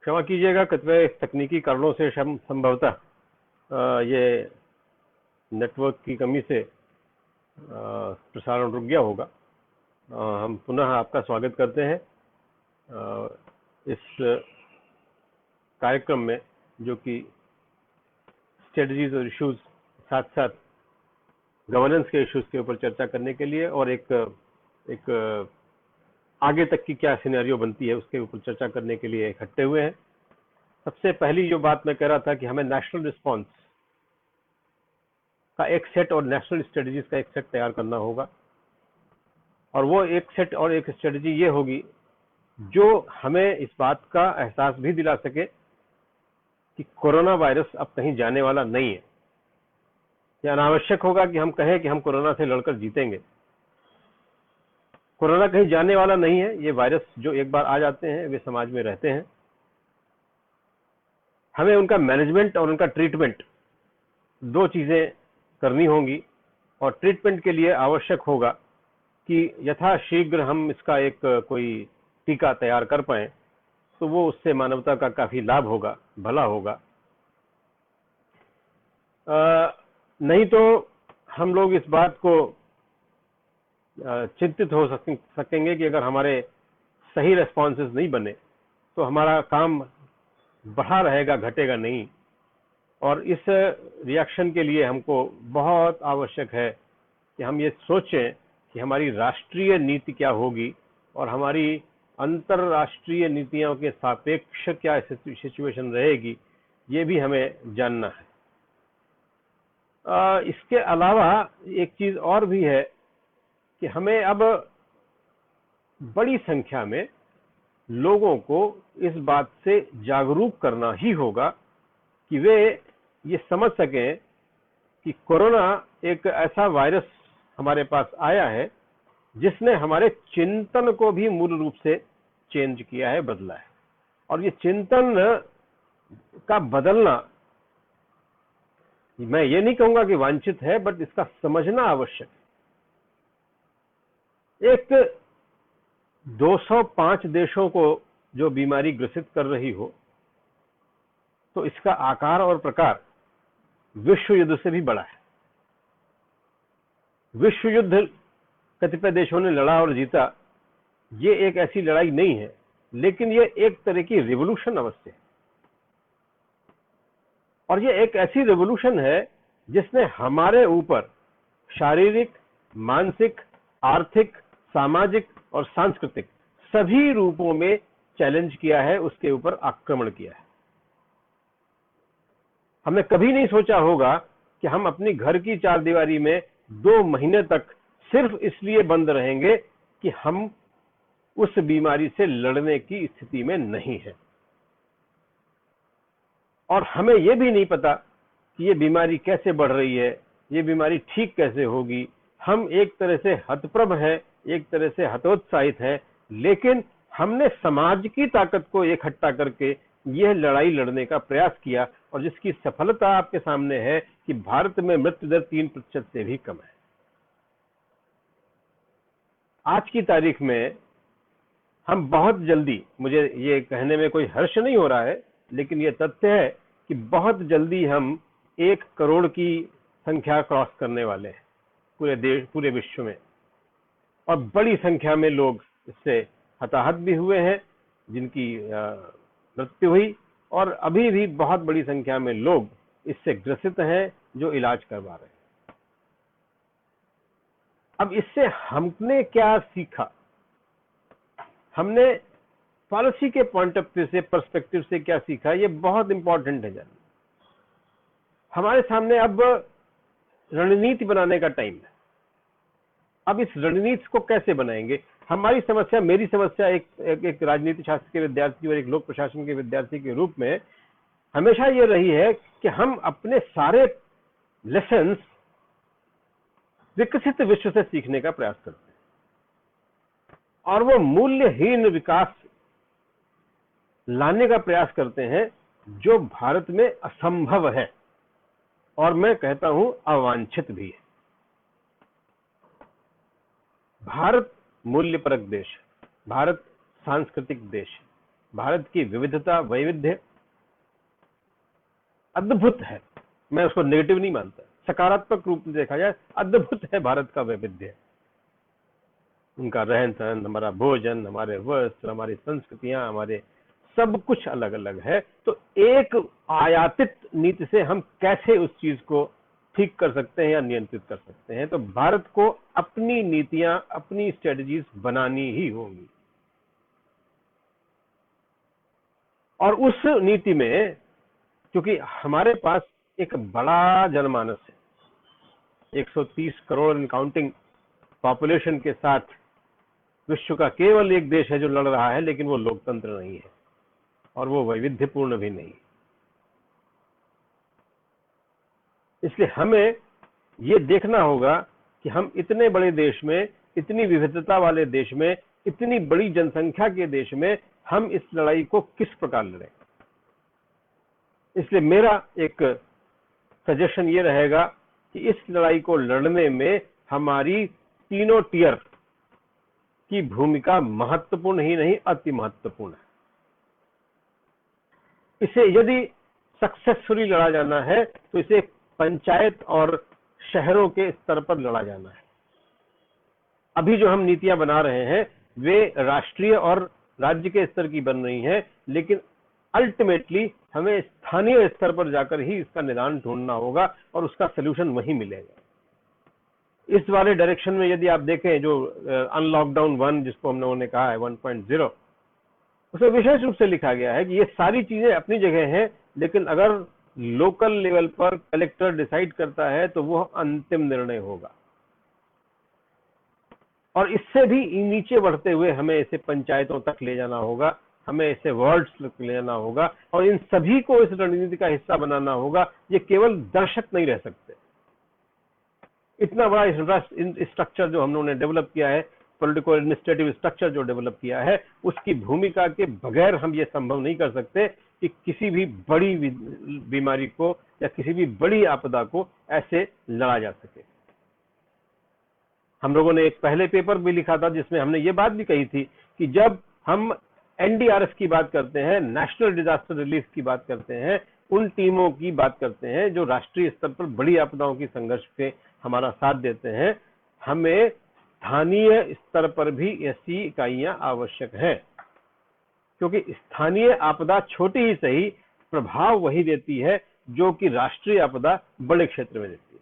क्षमा कीजिएगा, कतिपय तकनीकी कारणों से संभवतः ये नेटवर्क की कमी से प्रसारण रुक गया होगा। हम पुनः आपका स्वागत करते हैं इस कार्यक्रम में, जो कि स्ट्रेटजीज और इश्यूज, साथ साथ गवर्नेंस के इश्यूज के ऊपर चर्चा करने के लिए और एक आगे तक की क्या सिनेरियो बनती है उसके ऊपर चर्चा करने के लिए इकट्ठे हुए हैं। सबसे पहली जो बात मैं कह रहा था कि हमें नेशनल रिस्पांस का एक सेट और नेशनल स्ट्रेटजीज का एक सेट तैयार करना होगा, और वो एक सेट और एक स्ट्रेटजी ये होगी जो हमें इस बात का एहसास भी दिला सके कि कोरोना वायरस अब कहीं जाने वाला नहीं है। यह अनावश्यक होगा कि हम कहें कि हम कोरोना से लड़कर जीतेंगे। कोरोना कहीं जाने वाला नहीं है। ये वायरस जो एक बार आ जाते हैं वे समाज में रहते हैं। हमें उनका मैनेजमेंट और उनका ट्रीटमेंट, दो चीजें करनी होंगी, और ट्रीटमेंट के लिए आवश्यक होगा कि यथाशीघ्र हम इसका एक कोई टीका तैयार कर पाए, तो वो उससे मानवता का काफी लाभ होगा, भला होगा। नहीं तो हम लोग इस बात को चिंतित हो सकेंगे कि अगर हमारे सही रेस्पॉन्सेस नहीं बने तो हमारा काम बढ़ा रहेगा, घटेगा नहीं। और इस रिएक्शन के लिए हमको बहुत आवश्यक है कि हम ये सोचें कि हमारी राष्ट्रीय नीति क्या होगी और हमारी अंतरराष्ट्रीय नीतियों के सापेक्ष क्या सिचुएशन रहेगी, ये भी हमें जानना है। इसके अलावा एक चीज और भी है कि हमें अब बड़ी संख्या में लोगों को इस बात से जागरूक करना ही होगा कि वे ये समझ सकें कि कोरोना एक ऐसा वायरस हमारे पास आया है जिसने हमारे चिंतन को भी मूल रूप से चेंज किया है, बदला है। और ये चिंतन का बदलना, मैं ये नहीं कहूंगा कि वांछित है, बट इसका समझना आवश्यक है। एक 205 देशों को जो बीमारी ग्रसित कर रही हो, तो इसका आकार और प्रकार विश्व युद्ध से भी बड़ा है। विश्व युद्ध कतिपय देशों ने लड़ा और जीता, ये एक ऐसी लड़ाई नहीं है, लेकिन ये एक तरह की रिवॉल्यूशन अवश्य है। और ये एक ऐसी रिवॉल्यूशन है जिसने हमारे ऊपर शारीरिक, मानसिक, आर्थिक, सामाजिक और सांस्कृतिक सभी रूपों में चैलेंज किया है, उसके ऊपर आक्रमण किया है। हमने कभी नहीं सोचा होगा कि हम अपनी घर की चारदीवारी में 2 महीने तक सिर्फ इसलिए बंद रहेंगे कि हम उस बीमारी से लड़ने की स्थिति में नहीं है। और हमें यह भी नहीं पता कि ये बीमारी कैसे बढ़ रही है, ये बीमारी ठीक कैसे होगी। हम एक तरह से हतप्रभ हैं, एक तरह से हतोत्साहित हैं, लेकिन हमने समाज की ताकत को इकट्ठा करके यह लड़ाई लड़ने का प्रयास किया, और जिसकी सफलता आपके सामने है कि भारत में मृत्यु दर 3% से भी कम है। आज की तारीख में हम बहुत जल्दी, मुझे ये कहने में कोई हर्ष नहीं हो रहा है, लेकिन यह तथ्य है कि बहुत जल्दी हम 1 करोड़ की संख्या क्रॉस करने वाले हैं पूरे देश, पूरे विश्व में। और बड़ी संख्या में लोग इससे हताहत भी हुए हैं, जिनकी मृत्यु हुई, और अभी भी बहुत बड़ी संख्या में लोग इससे ग्रसित हैं जो इलाज करवा रहे हैं। अब इससे हमने क्या सीखा? हमने पॉलिसी के पॉइंट ऑफ व्यू से, पर्सपेक्टिव से क्या सीखा, ये बहुत इंपॉर्टेंट है जानना। हमारे सामने अब रणनीति बनाने का टाइम है। अब इस रणनीति को कैसे बनाएंगे? हमारी समस्या, मेरी समस्या एक राजनीति शास्त्र के विद्यार्थी और एक लोक प्रशासन के विद्यार्थी के रूप में हमेशा ये रही है कि हम अपने सारे लेसन्स विकसित विश्व से सीखने का प्रयास करते हैं, और वो मूल्यहीन विकास लाने का प्रयास करते हैं जो भारत में असंभव है, और मैं कहता हूं अवांछित भी है। भारत मूल्यपरक देश है, भारत सांस्कृतिक देश है, भारत की विविधता, वैविध्य अद्भुत है। मैं उसको नेगेटिव नहीं मानता, सकारात्मक रूप में देखा जाए अद्भुत है भारत का वैविध्य। उनका रहन सहन, हमारा भोजन, हमारे वस्त्र, हमारी संस्कृतियां, हमारे सब कुछ अलग अलग है। तो एक आयातित नीति से हम कैसे उस चीज को ठीक कर सकते हैं या नियंत्रित कर सकते हैं? तो भारत को अपनी नीतियां, अपनी स्ट्रेटजीज बनानी ही होंगी। और उस नीति में क्योंकि हमारे पास एक बड़ा जनमानस है, 130 करोड़ इन काउंटिंग पॉपुलेशन के साथ विश्व का केवल एक देश है जो लड़ रहा है, लेकिन वो लोकतंत्र नहीं है और वो वैविध्यपूर्ण भी नहीं। इसलिए हमें ये देखना होगा कि हम इतने बड़े देश में, इतनी विविधता वाले देश में, इतनी बड़ी जनसंख्या के देश में हम इस लड़ाई को किस प्रकार लड़ें। इसलिए मेरा एक सजेशन ये रहेगा कि इस लड़ाई को लड़ने में हमारी तीनों टियर की भूमिका महत्वपूर्ण ही नहीं, अति महत्वपूर्ण है। इसे यदि सक्सेसफुली लड़ा जाना है तो इसे पंचायत और शहरों के स्तर पर लड़ा जाना है। अभी जो हम नीतियां बना रहे हैं वे राष्ट्रीय और राज्य के स्तर की बन रही हैं, लेकिन अल्टीमेटली हमें स्थानीय स्तर पर जाकर ही इसका निदान ढूंढना होगा और उसका सलूशन वहीं मिलेगा। इस वाले डायरेक्शन में यदि आप देखें जो अनलॉकडाउन 1 जिसको हम लोगों ने कहा है 1.0, उसमें विशेष रूप से लिखा गया है कि ये सारी चीजें अपनी जगह हैं, लेकिन अगर लोकल लेवल पर कलेक्टर डिसाइड करता है तो वो अंतिम निर्णय होगा। और इससे भी नीचे बढ़ते हुए हमें इसे पंचायतों तक ले जाना होगा, हमें इसे वार्ड्स तक ले जाना होगा और इन सभी को इस रणनीति का हिस्सा बनाना होगा। ये केवल दर्शक नहीं रह सकते। इतना बड़ा स्ट्रक्चर जो हम लोगों ने डेवलप किया है, पॉलिटिकल एडमिनिस्ट्रेटिव स्ट्रक्चर जो डेवलप किया है, उसकी भूमिका के बगैर हम ये संभव नहीं कर सकते कि किसी भी बड़ी बीमारी को या किसी भी बड़ी आपदा को ऐसे लड़ा जा सके। हम लोगों ने एक पहले पेपर भी लिखा था जिसमें हमने ये बात भी कही थी कि जब हम एनडीआरएफ की बात करते हैं, नेशनल डिजास्टर रिलीफ की बात करते हैं, उन टीमों की बात करते हैं जो राष्ट्रीय स्तर पर बड़ी आपदाओं की संघर्ष पे हमारा साथ देते हैं, हमें स्थानीय स्तर पर भी ऐसी इकाइयां आवश्यक हैं, क्योंकि स्थानीय आपदा छोटी ही सही प्रभाव वही देती है जो कि राष्ट्रीय आपदा बड़े क्षेत्र में देती है।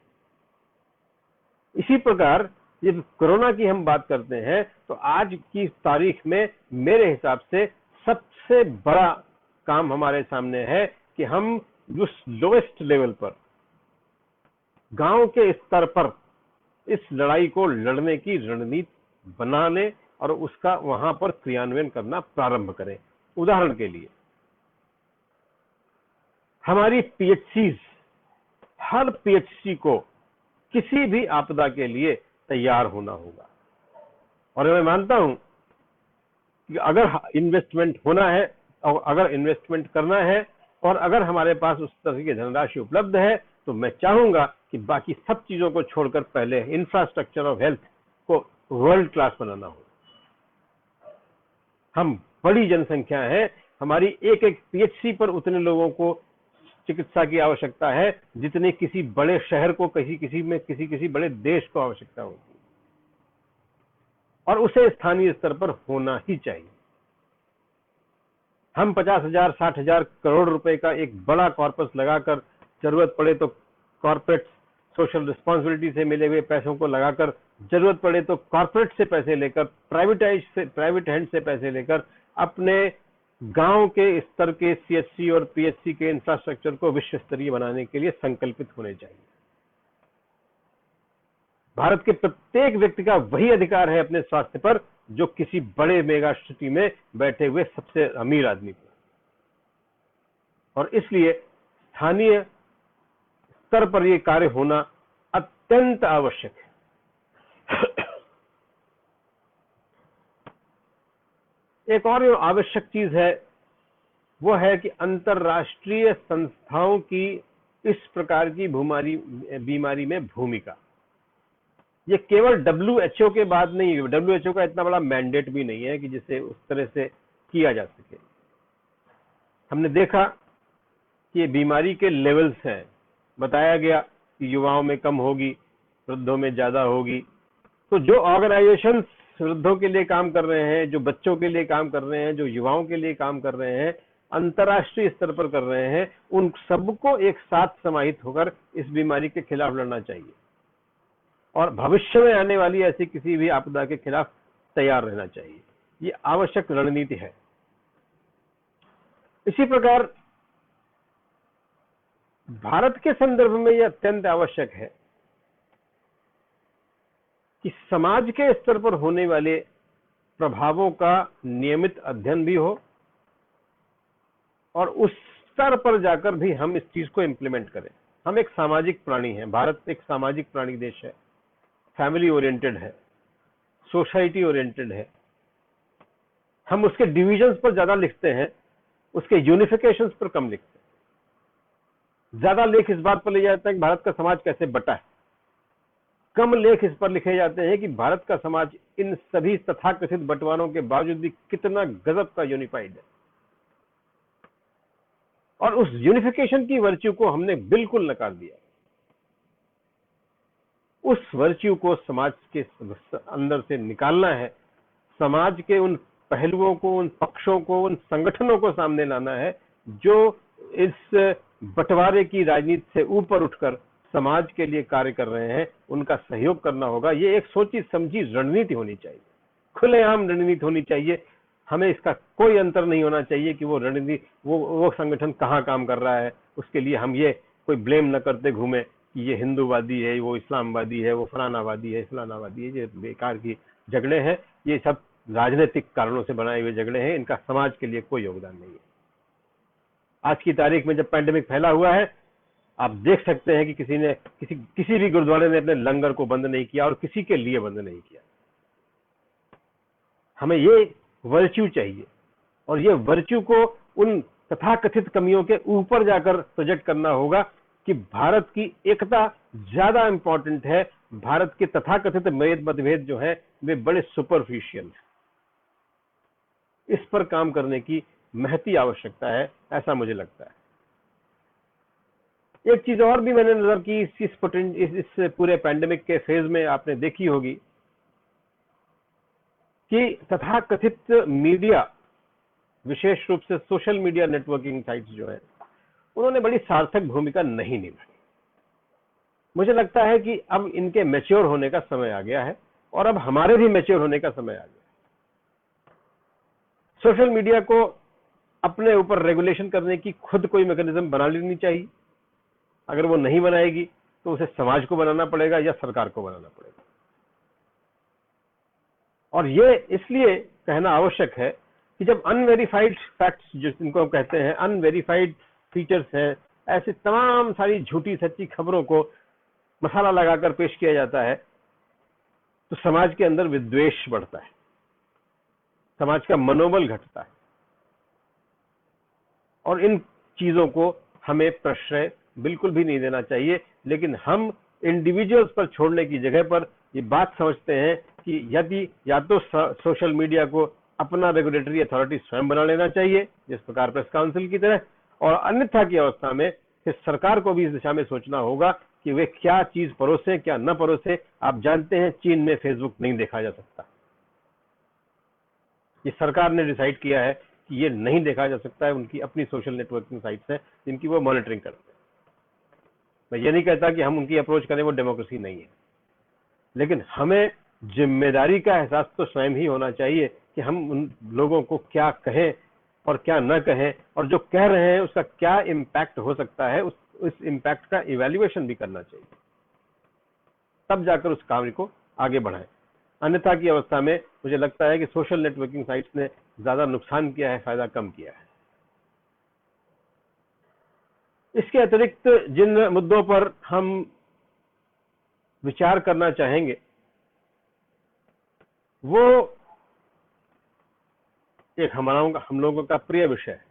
इसी प्रकार जब कोरोना की हम बात करते हैं तो आज की तारीख में मेरे हिसाब से सबसे बड़ा काम हमारे सामने है कि हम उस लोएस्ट लेवल पर, गांव के स्तर पर इस लड़ाई को लड़ने की रणनीति बना लें और उसका वहां पर क्रियान्वयन करना प्रारंभ करें। उदाहरण के लिए हमारी पीएचसीज, हर पीएचसी को किसी भी आपदा के लिए तैयार होना होगा। और मैं मानता हूं कि अगर इन्वेस्टमेंट होना है और अगर इन्वेस्टमेंट करना है और अगर हमारे पास उस तरह की धनराशि उपलब्ध है तो मैं चाहूंगा कि बाकी सब चीजों को छोड़कर पहले इंफ्रास्ट्रक्चर ऑफ हेल्थ को वर्ल्ड क्लास बनाना होगा। हम बड़ी जनसंख्या है, हमारी एक एक पीएचसी पर उतने लोगों को चिकित्सा की आवश्यकता है जितने किसी बड़े शहर को किसी बड़े देश को आवश्यकता होगी, और उसे स्थानीय स्तर पर होना ही चाहिए। हम 50,000 60,000 करोड़ रुपए का एक बड़ा कॉर्पस लगाकर जरूरत पड़े तो कॉर्पोरेट सोशल रिस्पॉन्सिबिलिटी से मिले हुए पैसों को लगाकर, जरूरत पड़े तो कॉर्पोरेट से पैसे लेकर, प्राइवेट हैंड से पैसे लेकर अपने गांव के स्तर के सीएचसी और पीएचसी के इंफ्रास्ट्रक्चर को विश्व स्तरीय बनाने के लिए संकल्पित होने चाहिए। भारत के प्रत्येक व्यक्ति का वही अधिकार है अपने स्वास्थ्य पर जो किसी बड़े मेगा सिटी में बैठे हुए सबसे अमीर आदमी को। और इसलिए स्थानीय स्तर पर यह कार्य होना अत्यंत आवश्यक है। एक और आवश्यक चीज है वो है कि अंतरराष्ट्रीय संस्थाओं की इस प्रकार की बीमारी में भूमिका, ये केवल WHO के बाद नहीं है। WHO का इतना बड़ा मैंडेट भी नहीं है कि जिसे उस तरह से किया जा सके। हमने देखा कि ये बीमारी के लेवल्स हैं, बताया गया कि युवाओं में कम होगी, वृद्धों में ज्यादा होगी। तो जो ऑर्गेनाइजेशन वृद्धों के लिए काम कर रहे हैं, जो बच्चों के लिए काम कर रहे हैं, जो युवाओं के लिए काम कर रहे हैं, अंतर्राष्ट्रीय स्तर पर कर रहे हैं, उन सबको एक साथ समाहित होकर इस बीमारी के खिलाफ लड़ना चाहिए और भविष्य में आने वाली ऐसी किसी भी आपदा के खिलाफ तैयार रहना चाहिए। ये आवश्यक रणनीति है। इसी प्रकार भारत के संदर्भ में यह अत्यंत आवश्यक है कि समाज के स्तर पर होने वाले प्रभावों का नियमित अध्ययन भी हो और उस स्तर पर जाकर भी हम इस चीज को इंप्लीमेंट करें। हम एक सामाजिक प्राणी हैं, भारत एक सामाजिक प्राणी देश है, फैमिली ओरिएंटेड है, सोसाइटी ओरिएंटेड है। हम उसके डिविजन्स पर ज्यादा लिखते हैं, उसके यूनिफिकेशंस पर कम लिखते हैं। ज्यादा लेख इस बात पर ले जाते हैं कि भारत का समाज कैसे बटा है, कम लेख इस पर लिखे जाते हैं कि भारत का समाज इन सभी तथाकथित बंटवारों के बावजूद भी कितना गजब का यूनिफाइड है। और उस यूनिफिकेशन की वर्च्यू को हमने बिल्कुल नकार दिया। उस वर्च्यू को समाज के अंदर से निकालना है, समाज के उन पहलुओं को, उन पक्षों को, उन संगठनों को सामने लाना है जो इस बंटवारे की राजनीति से ऊपर उठकर समाज के लिए कार्य कर रहे हैं। उनका सहयोग करना होगा। ये एक सोची समझी रणनीति होनी चाहिए, खुलेआम रणनीति होनी चाहिए। हमें इसका कोई अंतर नहीं होना चाहिए कि वो रणनीति, वो संगठन कहाँ काम कर रहा है। उसके लिए हम ये कोई ब्लेम न करते घूमे कि ये हिंदूवादी है, वो इस्लामवादी है, वो फलानावादी है, फलानावादी है। ये बेकार की झगड़े हैं, ये सब राजनीतिक कारणों से बनाए हुए झगड़े हैं। इनका समाज के लिए कोई योगदान नहीं है। आज की तारीख में जब पैंडेमिक फैला हुआ है, आप देख सकते हैं कि किसी भी गुरुद्वारे ने अपने लंगर को बंद नहीं किया और किसी के लिए बंद नहीं किया। हमें ये वर्च्यू चाहिए और ये वर्च्यू को उन तथाकथित कमियों के ऊपर जाकर प्रोजेक्ट करना होगा कि भारत की एकता ज्यादा इंपॉर्टेंट है। भारत के तथाकथित मतभेद जो है वे बड़े सुपरफिशियल हैं। इस पर काम करने की महती आवश्यकता है, ऐसा मुझे लगता है। एक चीज और भी मैंने नजर की इस पूरे पैंडेमिक के फेज में, आपने देखी होगी कि तथाकथित मीडिया, विशेष रूप से सोशल मीडिया नेटवर्किंग साइट्स जो है, उन्होंने बड़ी सार्थक भूमिका नहीं निभाई। मुझे लगता है कि अब इनके मैच्योर होने का समय आ गया है और अब हमारे भी मैच्योर होने का समय आ गया। सोशल मीडिया को अपने ऊपर रेगुलेशन करने की खुद कोई मैकेनिज्म बना लेनी चाहिए। अगर वो नहीं बनाएगी तो उसे समाज को बनाना पड़ेगा या सरकार को बनाना पड़ेगा। और ये इसलिए कहना आवश्यक है कि जब अनवेरिफाइड फैक्ट्स, जिनको हम कहते हैं अनवेरिफाइड फीचर्स हैं, ऐसी तमाम सारी झूठी सच्ची खबरों को मसाला लगाकर पेश किया जाता है, तो समाज के अंदर विद्वेष बढ़ता है, समाज का मनोबल घटता है। और इन चीजों को हमें प्रश्रय बिल्कुल भी नहीं देना चाहिए। लेकिन हम इंडिविजुअल्स पर छोड़ने की जगह पर ये बात समझते हैं कि यदि या तो सोशल मीडिया को अपना रेगुलेटरी अथॉरिटी स्वयं बना लेना चाहिए, जिस प्रकार प्रेस काउंसिल की तरह, और अन्यथा की अवस्था में फिर सरकार को भी इस दिशा में सोचना होगा कि वे क्या चीज परोसे, क्या न परोसे। आप जानते हैं चीन में फेसबुक नहीं देखा जा सकता। ये सरकार ने डिसाइड किया है कि ये नहीं देखा जा सकता है। उनकी अपनी सोशल नेटवर्किंग साइट्स हैं जिनकी वो मॉनिटरिंग करते हैं। मैं ये नहीं कहता कि हम उनकी अप्रोच करें, वो डेमोक्रेसी नहीं है, लेकिन हमें जिम्मेदारी का एहसास तो स्वयं ही होना चाहिए कि हम उन लोगों को क्या कहें और क्या न कहें, और जो कह रहे हैं उसका क्या इम्पैक्ट हो सकता है, उस इम्पैक्ट का इवैल्यूएशन भी करना चाहिए, तब जाकर उस कार्य को आगे बढ़ाएं। अन्यथा की अवस्था में मुझे लगता है कि सोशल नेटवर्किंग साइट्स ने ज्यादा नुकसान किया है, फायदा कम किया है। इसके अतिरिक्त जिन मुद्दों पर हम विचार करना चाहेंगे वो एक हम लोगों का प्रिय विषय है,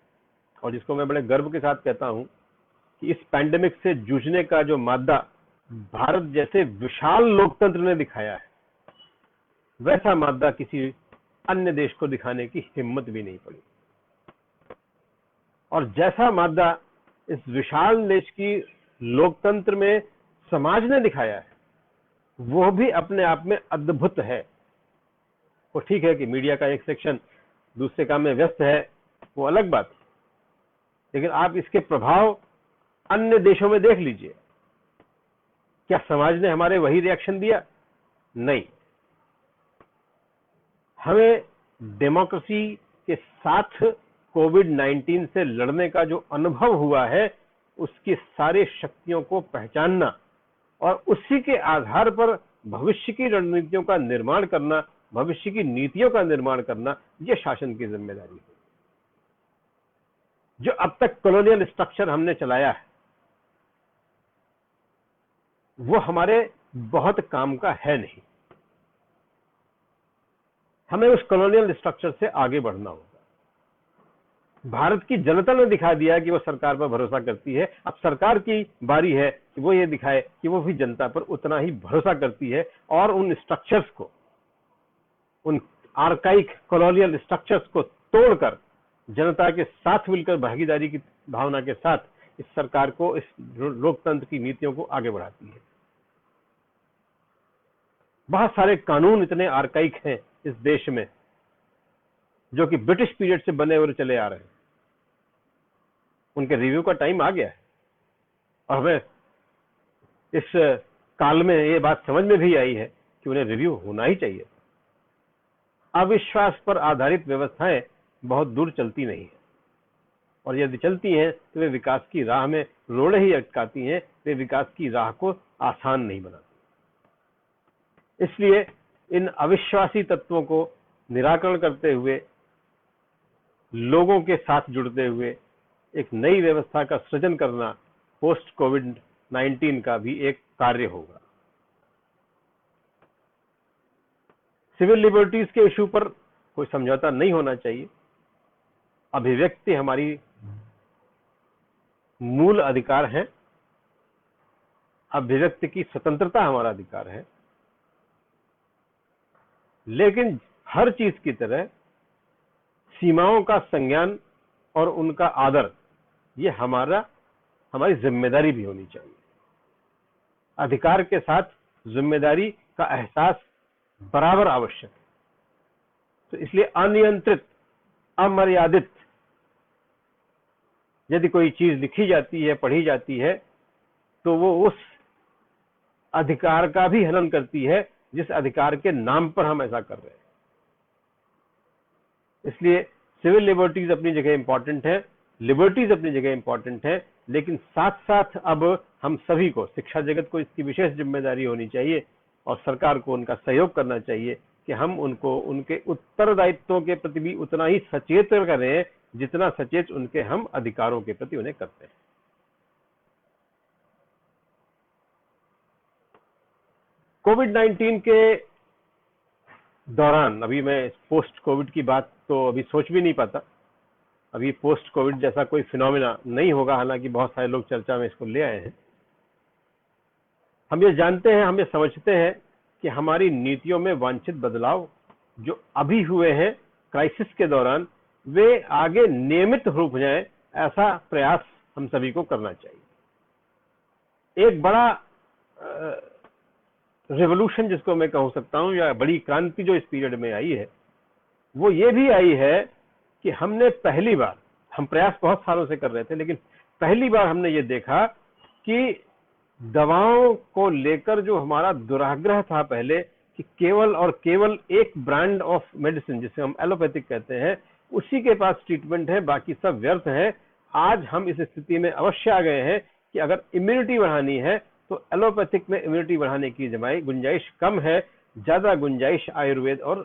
और जिसको मैं बड़े गर्व के साथ कहता हूं कि इस पैंडेमिक से जूझने का जो मादा भारत जैसे विशाल लोकतंत्र ने दिखाया है, वैसा मादा किसी अन्य देश को दिखाने की हिम्मत भी नहीं पड़ी। और जैसा मादा इस विशाल देश की लोकतंत्र में समाज ने दिखाया है, वो भी अपने आप में अद्भुत है। वो ठीक है कि मीडिया का एक सेक्शन दूसरे काम में व्यस्त है, वो अलग बात है, लेकिन आप इसके प्रभाव अन्य देशों में देख लीजिए। क्या समाज ने हमारे वही रिएक्शन दिया? नहीं। हमें डेमोक्रेसी के साथ कोविड-19 से लड़ने का जो अनुभव हुआ है, उसकी सारी शक्तियों को पहचानना और उसी के आधार पर भविष्य की रणनीतियों का निर्माण करना, भविष्य की नीतियों का निर्माण करना, ये शासन की जिम्मेदारी है। जो अब तक कॉलोनियल स्ट्रक्चर हमने चलाया है, वो हमारे बहुत काम का है नहीं। हमें उस कॉलोनियल स्ट्रक्चर से आगे बढ़ना होगा। भारत की जनता ने दिखा दिया कि वो सरकार पर भरोसा करती है। अब सरकार की बारी है कि वो ये दिखाए कि वो भी जनता पर उतना ही भरोसा करती है और उन स्ट्रक्चर्स को, उन आर्काइक कॉलोनियल स्ट्रक्चर्स को तोड़कर जनता के साथ मिलकर भागीदारी की भावना के साथ इस सरकार को, इस लोकतंत्र की नीतियों को आगे बढ़ाती है। बहुत सारे कानून इतने आर्काइक हैं इस देश में, जो कि ब्रिटिश पीरियड से बने हुए चले आ रहे हैं। उनके रिव्यू का टाइम आ गया है और हमें इस काल में ये बात समझ में भी आई है कि उन्हें रिव्यू होना ही चाहिए। अविश्वास पर आधारित व्यवस्थाएं बहुत दूर चलती नहीं है, और यदि चलती हैं तो वे विकास की राह में रोड़े ही अटकाती हैं, वे विकास की राह को आसान नहीं बनाती। इसलिए इन अविश्वासी तत्वों को निराकरण करते हुए, लोगों के साथ जुड़ते हुए एक नई व्यवस्था का सृजन करना पोस्ट कोविड-19 का भी एक कार्य होगा। सिविल लिबर्टीज के इशू पर कोई समझौता नहीं होना चाहिए। अभिव्यक्ति हमारी मूल अधिकार है, अभिव्यक्ति की स्वतंत्रता हमारा अधिकार है, लेकिन हर चीज की तरह सीमाओं का संज्ञान और उनका आदर, ये हमारी जिम्मेदारी भी होनी चाहिए। अधिकार के साथ जिम्मेदारी का एहसास बराबर आवश्यक है। तो इसलिए अनियंत्रित, अमर्यादित यदि कोई चीज लिखी जाती है, पढ़ी जाती है, तो वो उस अधिकार का भी हनन करती है जिस अधिकार के नाम पर हम ऐसा कर रहे हैं। इसलिए सिविल लिबर्टीज अपनी जगह इंपॉर्टेंट है, लिबर्टीज अपनी जगह इंपॉर्टेंट है, लेकिन साथ साथ अब हम सभी को, शिक्षा जगत को इसकी विशेष जिम्मेदारी होनी चाहिए और सरकार को उनका सहयोग करना चाहिए कि हम उनको उनके उत्तरदायित्वों के प्रति भी उतना ही सचेत करें जितना सचेत उनके हम अधिकारों के प्रति उन्हें करते हैं। कोविड-19 के दौरान, अभी मैं पोस्ट कोविड की बात तो अभी सोच भी नहीं पाता, अभी पोस्ट कोविड जैसा कोई फिनोमिना नहीं होगा, हालांकि बहुत सारे लोग चर्चा में इसको ले आए हैं। हम ये जानते हैं, हम ये समझते हैं कि हमारी नीतियों में वांछित बदलाव जो अभी हुए हैं क्राइसिस के दौरान, वे आगे नियमित रूप जाए, ऐसा प्रयास हम सभी को करना चाहिए। एक बड़ा रिवॉल्यूशन जिसको मैं कह सकता हूं, या बड़ी क्रांति जो इस पीरियड में आई है, वो ये भी आई है कि हमने पहली बार, हम प्रयास बहुत सालों से कर रहे थे, लेकिन पहली बार हमने ये देखा कि दवाओं को लेकर जो हमारा दुराग्रह था पहले, कि केवल और केवल एक ब्रांड ऑफ मेडिसिन जिसे हम एलोपैथिक कहते हैं, उसी के पास ट्रीटमेंट है, बाकी सब व्यर्थ है। आज हम इस स्थिति में अवश्य आ गए हैं कि अगर इम्यूनिटी बढ़ानी है तो एलोपैथिक में इम्यूनिटी बढ़ाने की गुंजाइश कम है, ज्यादा गुंजाइश आयुर्वेद और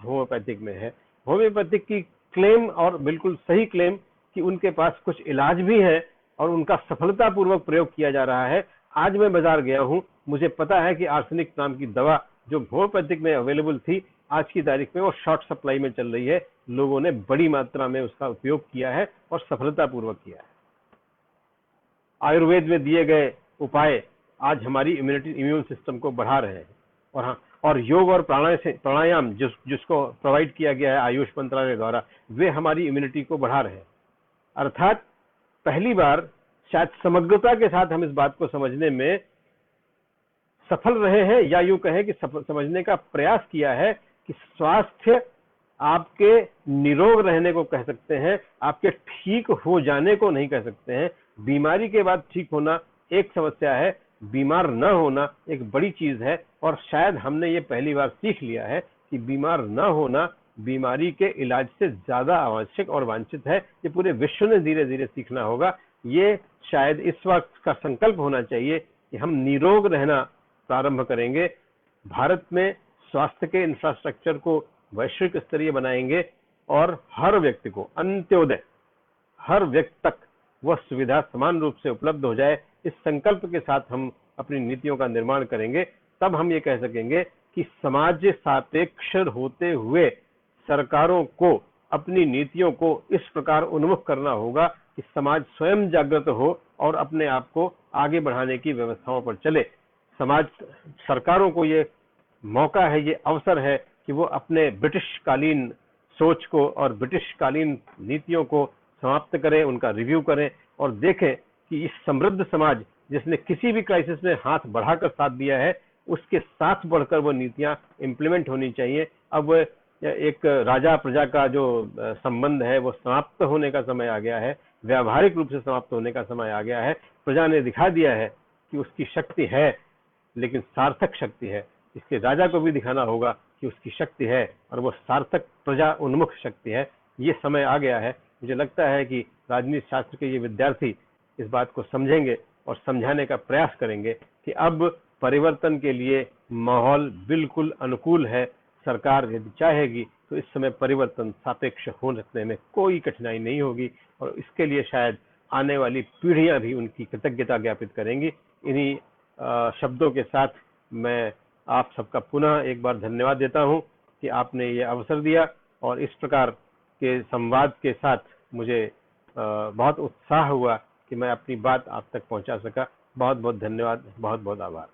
होम्योपैथिक में है। होम्योपैथिक की क्लेम, और बिल्कुल सही क्लेम, कि उनके पास कुछ इलाज भी है और उनका सफलतापूर्वक प्रयोग किया जा रहा है। आज मैं बाजार गया हूं, मुझे पता है कि आर्सेनिक नाम की दवा जो होम्योपैथिक में अवेलेबल थी, आज की तारीख में वो शॉर्ट सप्लाई में चल रही है। लोगों ने बड़ी मात्रा में उसका उपयोग किया है और सफलतापूर्वक किया है। आयुर्वेद में दिए गए उपाय आज हमारी इम्यून सिस्टम को बढ़ा रहे हैं। और हाँ, और योग और प्राणायाम जिसको प्रोवाइड किया गया है आयुष मंत्रालय द्वारा, वे हमारी इम्यूनिटी को बढ़ा रहे हैं। अर्थात पहली बार शायद समग्रता के साथ हम इस बात को समझने में सफल रहे हैं, या यूं कहें कि समझने का प्रयास किया है कि स्वास्थ्य आपके निरोग रहने को कह सकते हैं, आपके ठीक हो जाने को नहीं कह सकते हैं। बीमारी के बाद ठीक होना एक समस्या है, बीमार न होना एक बड़ी चीज है। और शायद हमने ये पहली बार सीख लिया है कि बीमार न होना बीमारी के इलाज से ज्यादा आवश्यक और वांछित है। ये पूरे विश्व ने धीरे धीरे सीखना होगा। ये शायद इस वक्त का संकल्प होना चाहिए कि हम निरोग रहना प्रारंभ करेंगे, भारत में स्वास्थ्य के इंफ्रास्ट्रक्चर को वैश्विक स्तरीय बनाएंगे और हर व्यक्ति को अंत्योदय, हर व्यक्ति तक वह सुविधा समान रूप से उपलब्ध हो जाए। इस संकल्प के साथ हम अपनी नीतियों का निर्माण करेंगे, तब हम ये कह सकेंगे कि समाज सापेक्ष होते हुए सरकारों को अपनी नीतियों को इस प्रकार उन्मुख करना होगा कि समाज स्वयं जागृत हो और अपने आप को आगे बढ़ाने की व्यवस्थाओं पर चले। समाज सरकारों को ये मौका है, ये अवसर है कि वो अपने ब्रिटिश कालीन सोच को और ब्रिटिश कालीन नीतियों को समाप्त करें, उनका रिव्यू करें और देखें कि इस समृद्ध समाज जिसने किसी भी क्राइसिस में हाथ बढ़ाकर साथ दिया है, उसके साथ बढ़कर वो नीतियां इंप्लीमेंट होनी चाहिए। अब एक राजा प्रजा का जो संबंध है वो समाप्त होने का समय आ गया है, व्यावहारिक रूप से समाप्त होने का समय आ गया है। प्रजा ने दिखा दिया है कि उसकी शक्ति है, लेकिन सार्थक शक्ति है। इसके राजा को भी दिखाना होगा कि उसकी शक्ति है और वो सार्थक प्रजा उन्मुख शक्ति है। ये समय आ गया है। मुझे लगता है कि राजनीति शास्त्र के ये विद्यार्थी इस बात को समझेंगे और समझाने का प्रयास करेंगे कि अब परिवर्तन के लिए माहौल बिल्कुल अनुकूल है। सरकार यदि चाहेगी तो इस समय परिवर्तन सापेक्ष होने में कोई कठिनाई नहीं होगी और इसके लिए शायद आने वाली पीढ़ियां भी उनकी कृतज्ञता ज्ञापित करेंगी। इन्हीं शब्दों के साथ मैं आप सबका पुनः एक बार धन्यवाद देता हूं कि आपने ये अवसर दिया और इस प्रकार के संवाद के साथ मुझे बहुत उत्साह हुआ कि मैं अपनी बात आप तक पहुंचा सका। बहुत बहुत धन्यवाद, बहुत बहुत आभार।